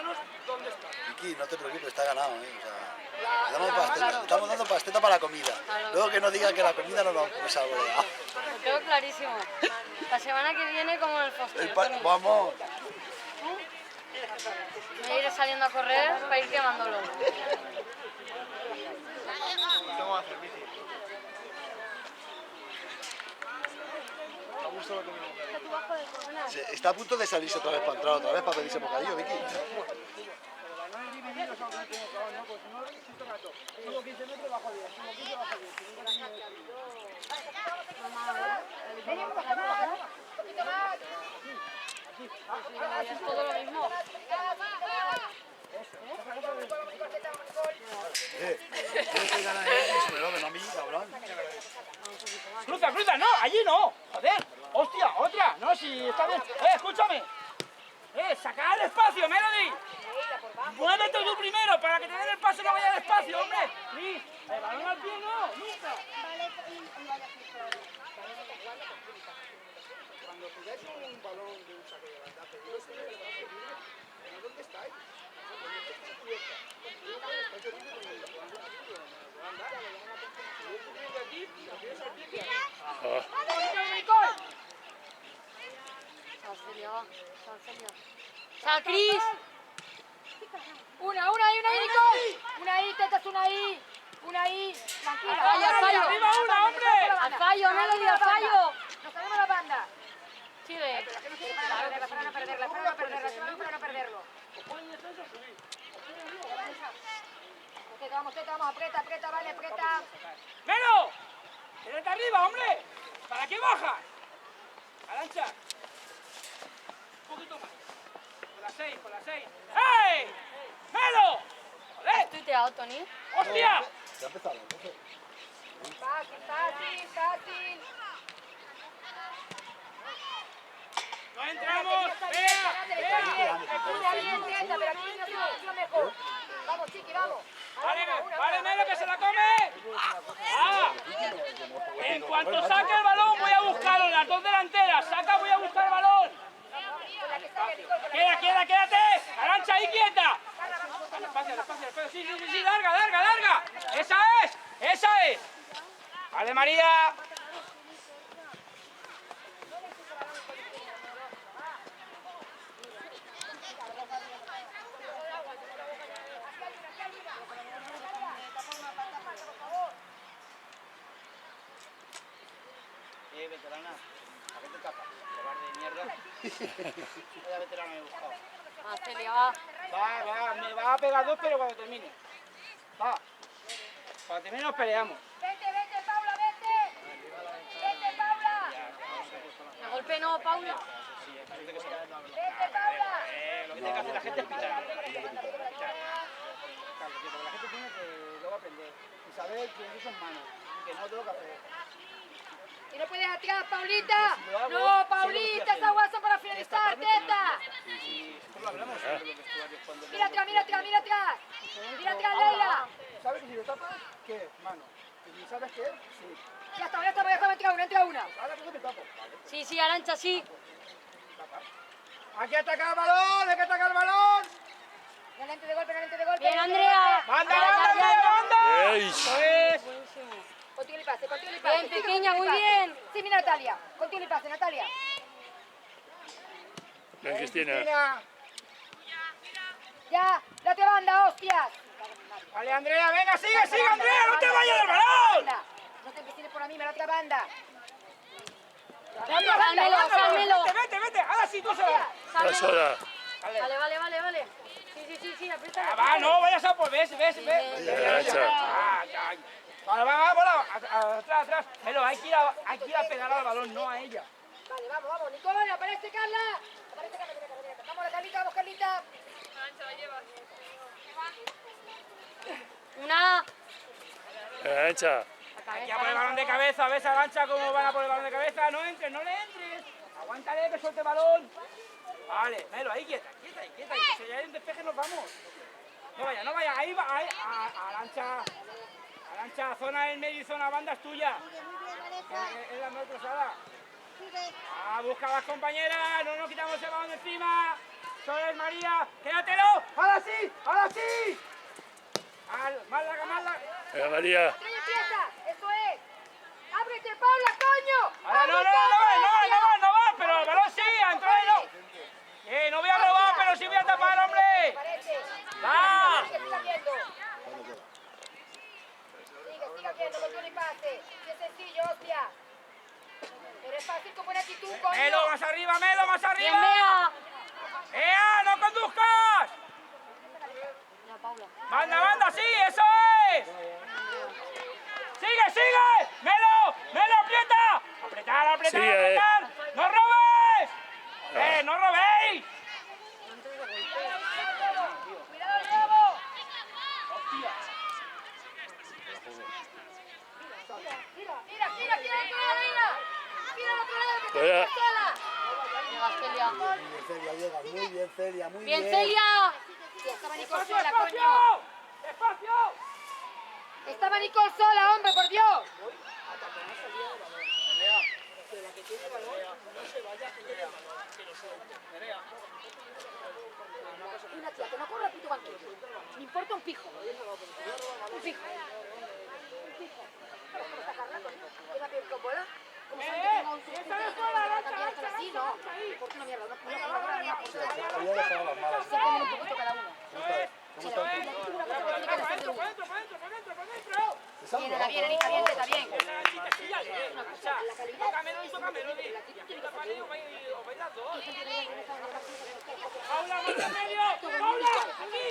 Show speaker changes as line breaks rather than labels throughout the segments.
manos, ¿dónde está?
Vicky, no te preocupes, está ganado, ¿eh? O sea, estamos dando pasteta para la comida. Luego que no digan que la comida no nos saborea.
Lo tengo clarísimo. La semana que viene como el Foster.
Vamos.
Me iré saliendo a correr para ir quemándolo.
¿Cómo hacer, Vicky?
Está a punto de salirse otra vez para entrar otra vez para pedirse bocadillo, Vicky.
Es todo lo mismo.
Cruza, cruza, no, allí no. Joder, hostia, otra. No, si está bien. Escúchame. Sacar el espacio, Melody. Muévete tú primero para que te den el paso y no vaya despacio, hombre. Liz, el balón al pie no, nunca. Cuando tiráis un balón de un saque de banda, pediros ¿dónde estáis?
¡Sal, Cris! Una ahí, Nicole. Una ahí, tetas, una ahí. Una ahí. Tranquila.
¡Al fallo! ¡Arriba una, hombre!
Al fallo, Melody, al fallo.
Nos sabemos la banda.
Sigue.
Para no perderla, para no perderlo. Vamos, aprieta, vale, aprieta.
¡Melo! ¡Quédate arriba, hombre! ¿Para qué bajas? Arancha. Un poquito más. Con la 6. ¡Hey! ¡Melo! ¡Joder!
¿Has tuiteado, Tony?
¡Hostia!
Ya ha empezado,
Fácil.
¡No entramos! ¡Vea!
Pero aquí no es mejor. Vamos, chiqui, vamos.
Vale, Melo, que se la come. En cuanto saque el balón voy a buscarlo, las dos delanteras. Saca, voy a buscar el balón. Quédate. Arancha, ahí quieta. Espacio. Sí, larga. Esa es. Vale, María. Veterana, ¿a qué te tapas? Cobarde de mierda. Vaya veterana me he buscado.
Celia, va.
Va, me va a pegar dos, pero cuando termine. Va. Cuando termine nos peleamos.
Vete, Paula, vete, Paula.
De golpe no, Paula.
Vete,
Paula.
Lo que tiene que hacer la gente es pitar. Claro, porque la gente tiene que luego aprender y saber que eso son manos y que no tengo que hacer.
Y no puedes atrás, Paulita. No, Paulita, esa guasa para finalizar, teta.
Lo hablamos en los vestuarios cuando...
Mira atrás. Mira atrás, Leila.
¿Sabes que si lo tapas, qué es? Mano. ¿Y sabes qué es? Sí.
Ya está, entra una.
Ahora que me tapo.
Sí, Arancha, sí.
Hay que atacar el balón.
No lente de golpe.
Bien, Andrea.
¡Banda!
Eso es.
Contigo el pase.
Bien, pequeña, muy bien.
Sí, mira, Natalia. Contigo el pase, Natalia.
Ven, Cristina.
Ya, la otra banda, hostias.
Vale, Andrea, venga, sigue, Andrea, no te vayas del balón.
No te empieces por la misma, la otra banda.
Sálmelo.
Vete, ahora sí, tú sola.
Sola.
Vale. Sí, aprieta.
Va, no vayas a por, ves. Vale, va, atrás. Pero hay que ir a pegar al balón, no a ella.
Vale, vamos. Nicole, aparece Carla. Vamos, Carlita.
Una.
Arancha.
Hay que a por el balón de cabeza, ves a Arancha cómo van a por el balón de cabeza. No le entres. Aguántale, que suelte el balón. Vale, Melo, ahí quieta. Si hay un despeje nos vamos. No vaya, ahí va, Arancha, zona del medio y zona banda es tuya. Es la nuestra, Sara. Busca a las compañeras, no nos quitamos el balón de encima. Eso es, María. Quédatelo. Ahora sí, ahora sí. Más larga.
Venga, María.
Otra y empieza. Eso es. ¡Ábrete, Paula, coño!
Ahora no va, pero el balón sí, a entrar no. No voy a robar, pero sí voy a tapar, hombre.
Parece.
¡Va!
Sigue viendo. Sigue viendo, con tu pase. Qué sencillo, hostia. Eres fácil con buena actitud, coño.
Melo, más arriba, Melo, más
Bien,
arriba.
Bea.
¡Ea, no conduzcas!
Ya, Paula.
Banda, sí, eso es. ¡Sigue! ¡Melo, aprieta! ¡Apretar!
Sigue,
¡No robes! ¡No robéis!
Cuidado el globo. Mira el otro lado, mira el otro lado, que
Vaya.
está sola.
Llega Celia.
Bien, Celia, llega. Muy bien, Celia, muy
Bien,
bien.
Celia.
Estaba Nicole sola, coño.
¡Espacio!
Estaba Nicole sola, hombre, por Dios. Una tía que no corre a puto banquillo. Me importa un pijo. Un pijo. ¿Cómo está Carla, coño? ¿Qué va a pedir con bola? ¿Cómo saben que tengo un sustituto y que me va a cambiar esto así? No. ¿Por qué no mierda? No agarran una portada.
Ella ha dejado las malas.
Se ponen un poquito cada uno.
¿Cómo está?
Una cosa que tiene que hacer de uno.
¡Por dentro!
Viene, la viene, hija, bien, está bien.
¡Paula, más al medio! ¡Paula! ¡Aquí!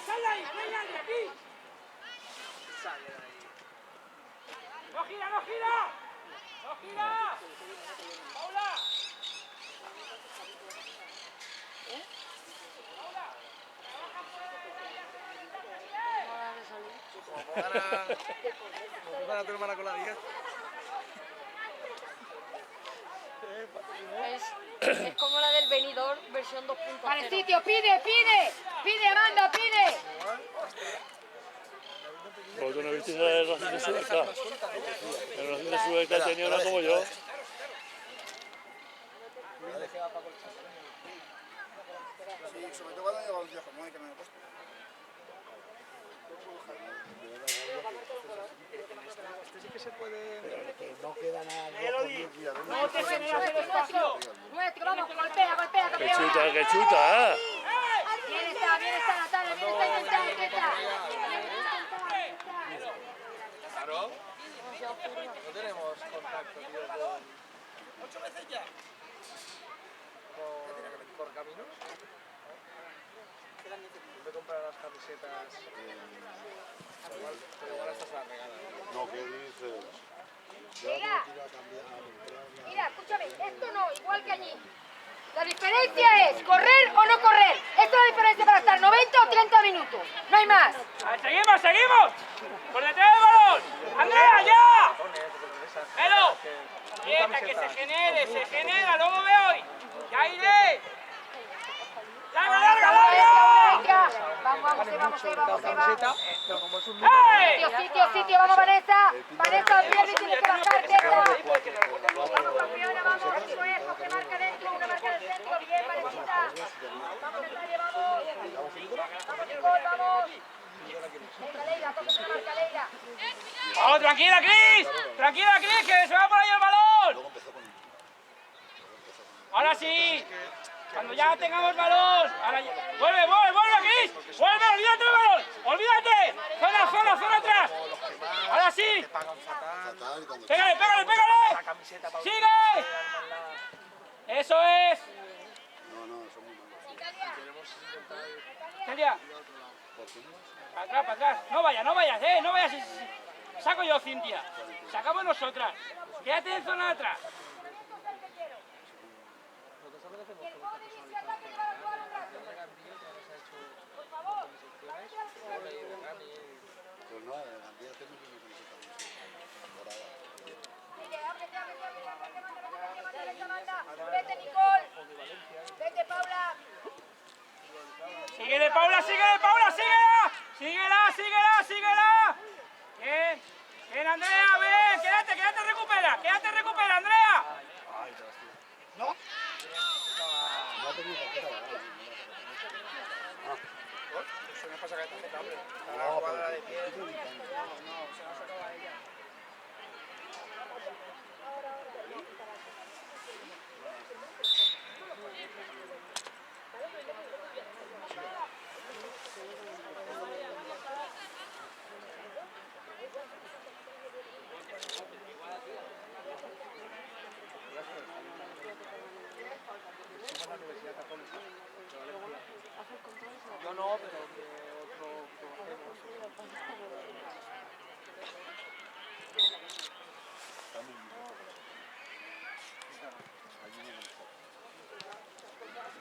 ¡Sal de ahí! ¡Aquí! ¡No gira! ¡Paula!
Para tu hermana con la liga.
Es como la del Benidorm versión 2.0.
Para el sitio, pide, Amanda, pide.
Como tú no viste el Racing de Sueca. El Racing de Sueca tenía una como yo.
Sí, sobre todo cuando lleva un día como hoy que me he puesto.
Este sí que se puede.
No queda nada.
¡No te generas el espacio!
Nuestro, vamos, golpea,
Que
campeona.
chuta.
Bien está, Natalia, bien está intentando, quieta.
Claro. No tenemos contacto, tío, con.
8 veces ya.
Por caminos. Me comprar las camisetas. Igual estas las regalan.
No, ¿qué dices?
Mira, escúchame, esto no, igual que allí. La diferencia es correr o no correr. Esta es la diferencia para estar 90 o 30 minutos. No hay más.
¡Seguimos! ¡Por detrás del balón! ¡Andrea, ya! ¡Melo! Quieta, que se genera, luego veo hoy. ¡Ya iré! ¡Larga!
Vamos,
Camiseta, pero como es un
¡Hey!
Sitio, vamos Vanessa. Vanessa, pierde y tiene que bajar, Teta. Vamos campeona, vamos, eso es, porque marca dentro, una marca del centro, bien, Vanesita. Vamos Natalia, vamos. Vamos Nicole, vamos. Venga Leila, coge una marca Leila.
¡Oh, tranquila, Cris, que se va por ahí el balón! Ahora sí, cuando ya tengamos balón. Ahora ya. ¡Vuelve, Cris! ¡Vuelve, olvídate del balón! ¡Olvídate! ¡Zona atrás! ¡Ahora sí! ¡Pégale! ¡Sigue! ¡Eso es!
No, son muy malos.
Celia. Para atrás. No vayas, no vayas. Saco yo, Cintia. Sacamos nosotras. Quédate en zona de atrás.
Pues no, en Gandía tenemos una camiseta morada.
Vete Nicole. Vete Paula.
Síguele, Paula, síguela. Bien, Andrea, ven. Quédate, recupera, Andrea.
No ha tenido tarjeta, ¿verdad?
Eso no pasa que hay tarjeta, hombre.
No,
La jugadora de pie.
pero...
Yo no, pero que otro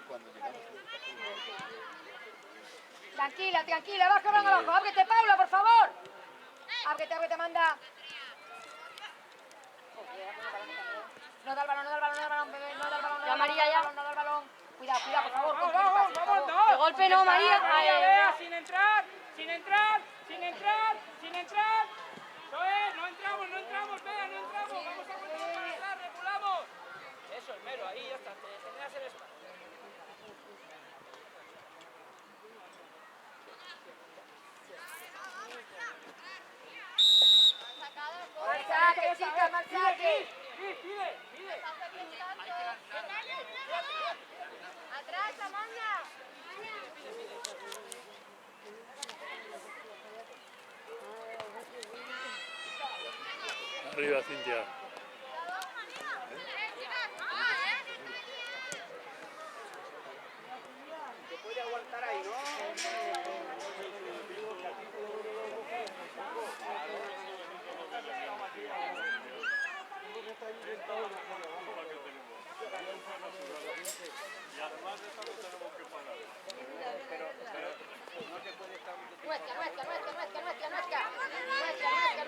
Cuando llegamos...
Tranquila, tranquila, baja, van abajo. Ábrete, Paula, por favor. Ábrete, ábrete, manda. No da el balón, no da el balón, no da el balón, bebé, no da el balón, no da el balón,
María, ya.
no da el balón. Cuidado, cuidado, por favor.
Vamos,
con
vamos,
Filipe, por
vamos,
favor.
no.
De golpe no, María.
Vea, sin entrar, sin entrar, sin entrar, sin entrar. Eso es, no entramos, no entramos, vea, no entramos. Vamos a controlar para atrás, reculamos. Eso es mero, ahí ya está, te generas el espacio.
Mal saque, chicas, mal saque.
Pide.
Atrás, Amanda.
Arriba, Cintia.
Puede aguantar ahí, ¿no?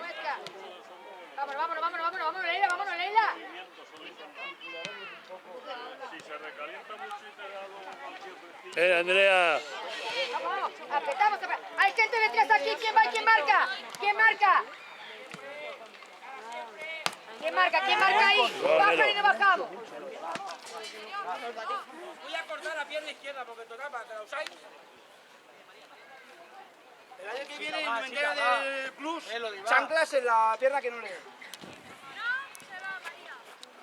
Nuestra. Vámonos, Leila.
Si se recalienta mucho y te da al tío. Andrea.
Vamos, apretamos. Hay gente detrás aquí. ¿Quién va y quién marca? ¿Quién marca? ¿Quién marca ahí? Baja y no bajamos.
Voy a cortar la pierna izquierda porque total para que la usáis. El año que viene en inventario del plus, chanclas en la pierna que no le.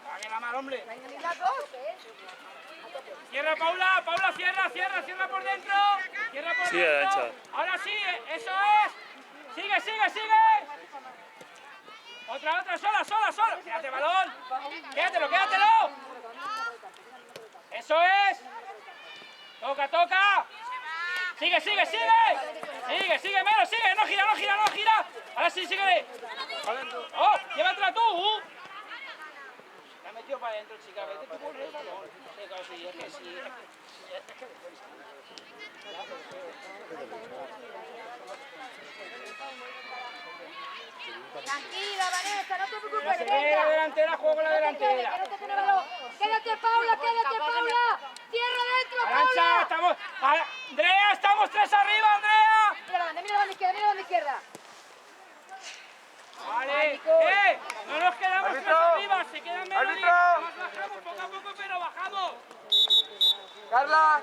¿Para qué la mal, hombre? Cierra, Paula, cierra por dentro. Cierra por
Sí,
dentro.
ancha.
Ahora sí, eso es. Sigue. Otra, sola. Quédate, balón. Quédatelo. Eso es. Toca. Sigue, Mero, sigue. No gira. Ahora sí, síguele. ¡Oh! ¡Llévatela tú! La ha metido para adentro, chica. Vete tú por el balón. Sí, claro, sí, es que sí.
Tranquila, Vanessa, no te preocupes.
La delantera, juego con la delantera.
Quédate con el balón. Quédate, Paula. Cierra dentro,
Arancha,
Paula.
estamos. Andrea, estamos 3 arriba, Andrea.
Mira la banda izquierda.
Vale. No nos quedamos 3 arriba, se quedan menos. Bajamos poco a poco, pero bajamos.
Carla.